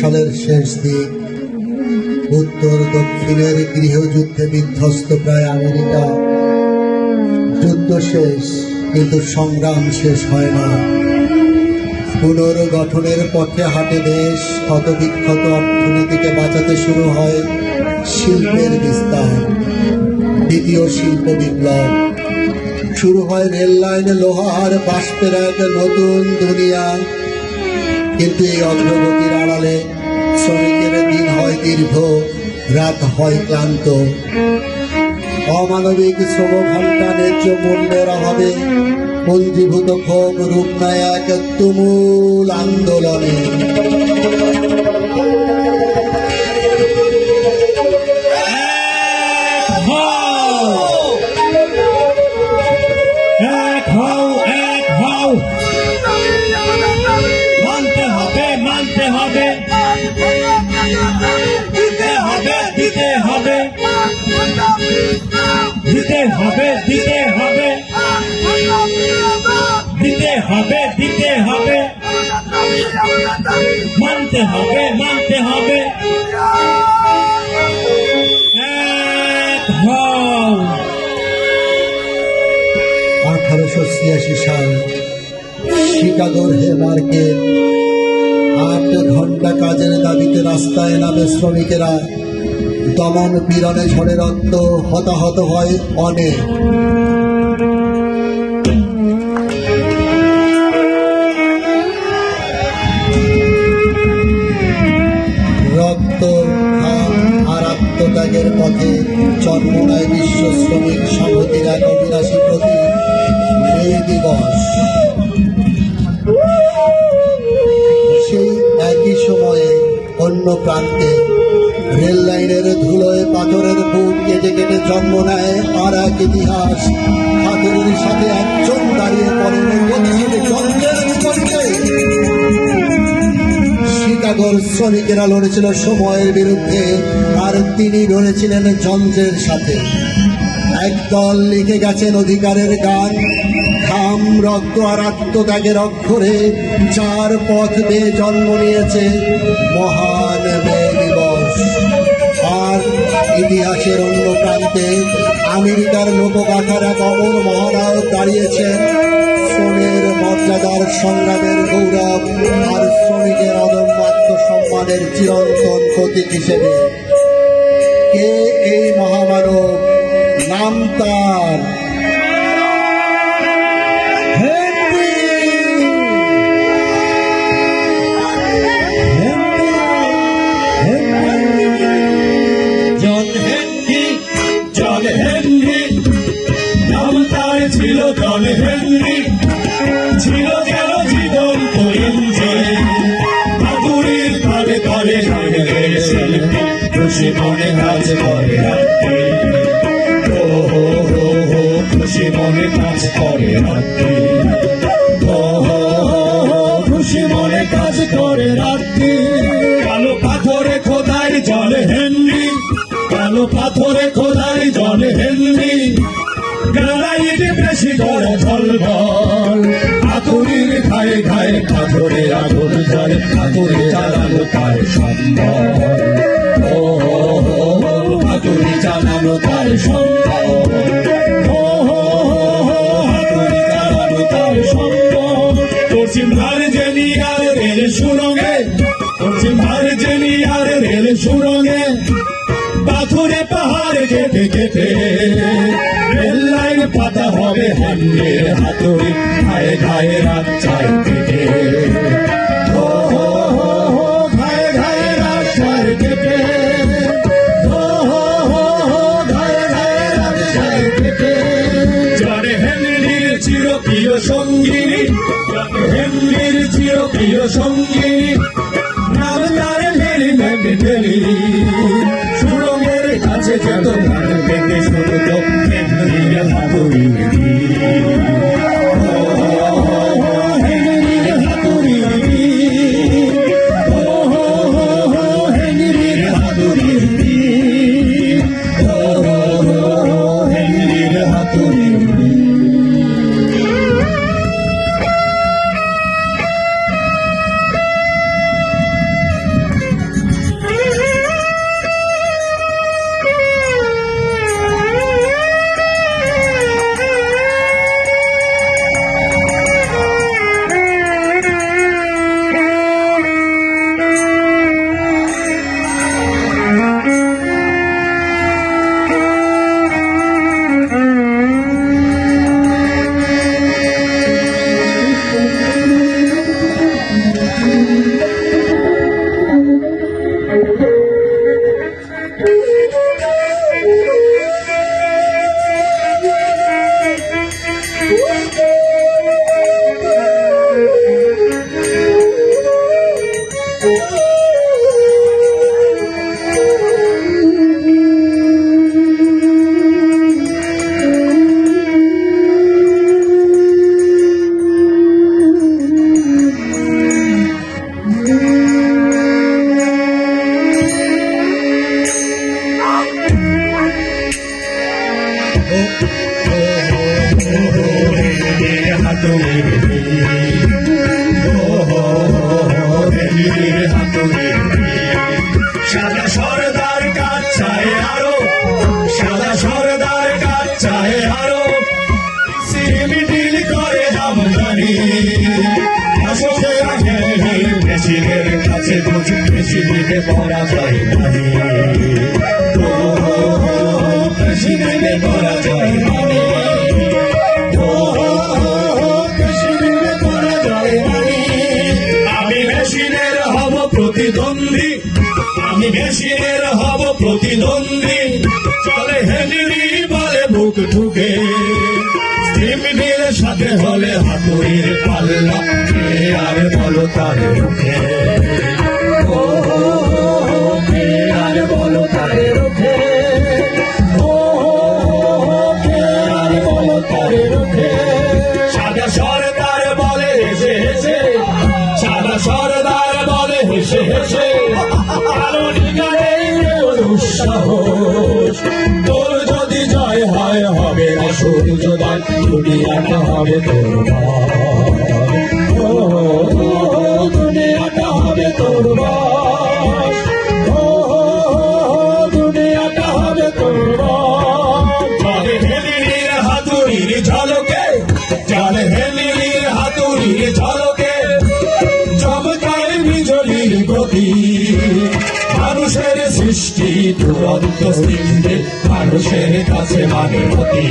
সালের শেষ দিক, উত্তর দক্ষিণের গৃহযুদ্ধে বিধ্বস্ত প্রায় আমেরিকা। যুদ্ধ শেষ, কিন্তু সংগ্রাম শেষ হয় না। পুনর্গঠনের পথে হাঁটে দেশ। ক্ষতবিক্ষত অর্থনীতিকে বাঁচাতে শুরু হয় শিল্পের বিস্তার। দ্বিতীয় শিল্প বিপ্লব শুরু হয়। রেল লাইনে লোহার বাষ্পের এক নতুন দুনিয়া। কিন্তু এই অগ্রগতির আড়ালে শ্রমিকের দিন হয় দীর্ঘ, রাত হয় ক্লান্ত। অমানবিক শ্রম ঘণ্টা, ন্যায্য মূল্যের অভাবে পুঞ্জীভূত ক্ষোভ রূপ নেয় এক তুমুল আন্দোলনে। মানতে হবে 1886 সাল, শিকাগোর হে মার্কেট। 8 ঘন্টা কাজের দাবিতে রাস্তায় নামে শ্রমিকেরা। দমন পীড়নে ঝড়ে রক্ত, হতাহত হয় অনেক। রক্ত, ঘাম আর আত্মত্যাগের পথে জন্ম নেয় বিশ্ব শ্রমিক সংহতির এক অবিনাশী প্রতীক, মে দিবস। সেই একই সময়ে অন্য প্রান্তে রেল লাইনের ধুলোয় পাথরের বুক কেটে কেটে জন্ম নেয় আর এক ইতিহাস। পাথরের সাথে একজন দাঁড়িয়ে পড়েন যন্ত্রের বিপরীতে। শিকাগোর শ্রমিকেরা লড়েছিল সময়ের বিরুদ্ধে, আর তিনি লড়েছিলেন যন্ত্রের সাথে। একদল লিখে গেছেন অধিকারের গান, ঘাম, রক্ত আর আত্মত্যাগের অক্ষরে, যার পথ বেয়ে জন্ম নিয়েছে মহান মে দিবস। আর ইতিহাসের অন্য প্রান্তে আমেরিকার লোকগাথার এক অমর মহানায়ক দাঁড়িয়েছেন শ্রমের মর্যাদার সংগ্রামের গৌরব আর শ্রমিকের অদম্য আত্মসম্মানের চিরন্তন প্রতীক হিসেবে। কে এই মহামানব? নাম তার ছিল জন হেনরি, ছিল যেন জীবন হাতুড়ির তলে তলে শিল্পী, খুশি মনে কাজ করে রাত্রি। ও হো হো হো, খুশি মনে কাজ করে রাত্রি। ও হো হো হো, খুশি মনে কাজ করে রাত্রি। কালো পাথরে খোদাই জন হেনরি, কালো পাথরে খোদাই জন হেনরি। গ্রানাইট বেশি করে ঝলমল, হাতুড়ির ঘায়ে ঘায়ে পাথরে আগুন জ্বলে, হাতুড়ি চালানো তার সম্বল। ও হাতুড়ি চালানো তার সম্বল। ও হাতুড়ি চালানো তার সম্বল। পশ্চিম ভার্জিনিয়ার রেল সুরঙ্গে, পশ্চিম ভার্জিনিয়ার রেল সুরঙ্গে পাথরে পাহাড় কেটে কেটে রেল লাইন পাতা হবে হ্যান্ডের হাতুড়ি ঘায়ে ঘায়ে রাত চাই কেটে ও হো হো হো ঘায়ে ঘায়ে রাত চাই কেটে ও হো হো হো ঘায়ে ঘায়ে রাত চাই কেটে জানে হেনরির চিরপ্রিয় সঙ্গিনী হেনরির চিরপ্রিয় সঙ্গিনী নাম তার হেলি ম্যান্ডে ঢেলি সুরঙ্গের কাছে যত গান পেতে শুনত হেনরির হাতুড়ি হেনরির হাতুড়ি ও হো হো হো হেনরির হাতুড়ি ও হো হো হো হেনরির হাতুড়ি সাদা সরদার কাচ্চায় আরো সাদা সরদার কাচ্চায় আরো সিমিটিল করে আমদানি মেশিনের কাছে বুঝি মেশিনে পড়া যায় নানি মেশিনে পড়া যায় নানি আমি মেশিনের হব প্রতিদ্বন্দ্বী আমি মেশিনের হব প্রতিদ্বন্দ্বী চলে হেনরি বলে বুক ঠুকে স্টিমিটির সাথে হলে হাতুড়ির পাল্লা কে আর বলো তার রুখে ও কে আর বলো তার রুখে ও কে আর বলো তার রুখে সাদা সরদার বলে হেসে হেসে সাদা সরদার বলে হেসে হেসে তোর যদি জয় হয় হবে না সূর্যোদয় দুনিয়াটা হবে তোর দুনিয়াটা হবে তোর দুনিয়াটা হবে তোর চলে হেনরির হাতুড়ির ঝলকে চলে হেনরির হাতুড়ির ঝলকে চমকার বিজলির গতি মানুষের সৃষ্টি দুরন্ত সৃষ্টি মানুষের কাছে মানে নতি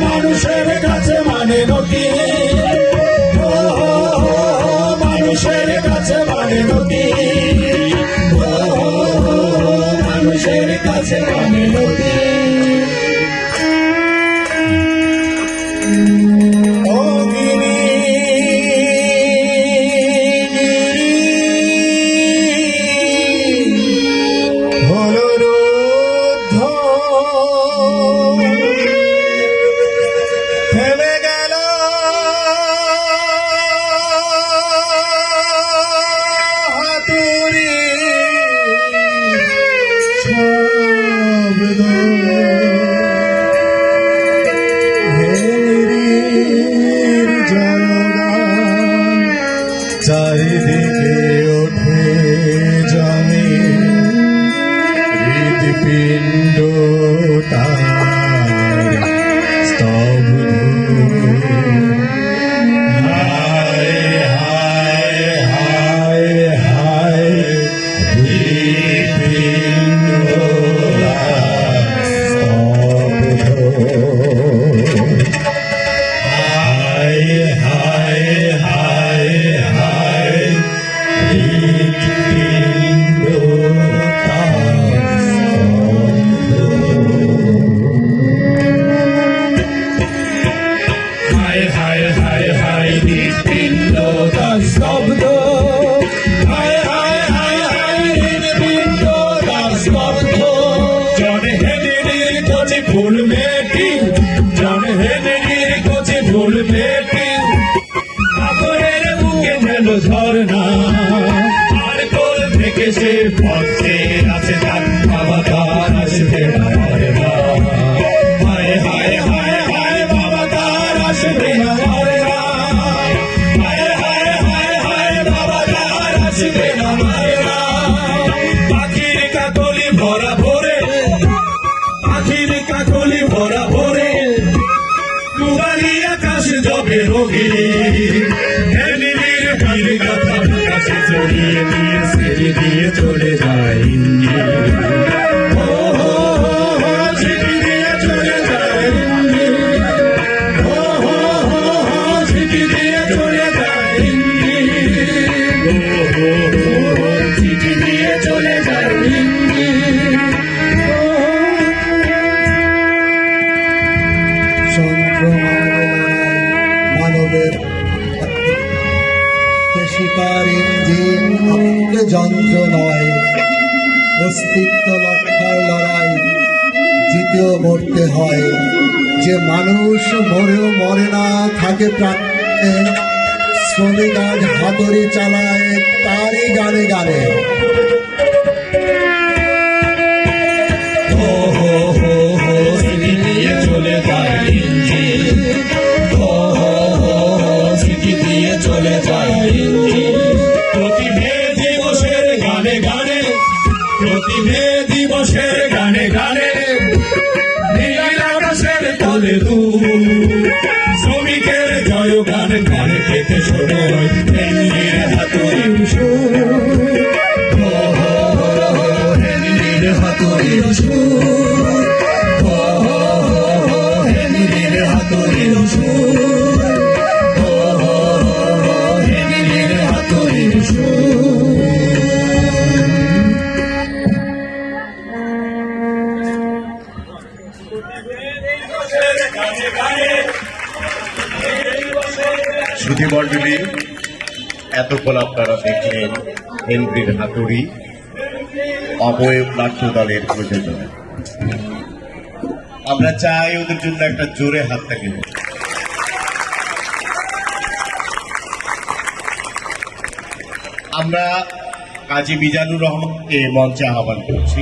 মানুষের কাছে মানে নতি মানুষের কাছে মানে নতি মানুষের কাছে মানে নতি থেমে গেল বাড়ি আকাশ যবে রোগী হেনরির বীর গাথা আকাশে জড়িয়ে দিয়ে ছেড়ে দিয়ে চলে যায় ও চিঠি দিয়ে চলে যায় চিঠি দিয়ে চলে যায় চিঠি দিয়ে চলে যায় মানবের শিকার ইঞ্জিন যন্ত্র নয়, অস্তিত্ব রক্ষার লড়াই জিতেও মরতে হয়। যে মানুষ মরেও মরে না, থাকে প্রাণে, শ্রমিক আজ হাতুড়ি চালায় তারই গানে গানে। চলে যায় স্মৃতি দিয়ে চলে যায় প্রতিভে দিবসের গানে গানে প্রতিভে দিবসের গানে গানে নীল আকাশের তলে শ্রমিকের জয় গান গানে পেতে শোনায় হেনরির হাতুড়ির সুর হেনরির হাতুড়ির সুর হেনরির হাতুড়ির সুর হেনরির হাতুড়ির সুর শ্রুতিমণ্ডলী, এতক্ষণ আপনারা দেখলেন হেনরির হাতুড়ি অবয়ব নাট্য দলের প্রযোজক। আমরা চাই ওদের জন্য একটা জোরে হাততালি হোক। আমরা কাজী মিজানুর রহমানকে মঞ্চে আহ্বান করছি।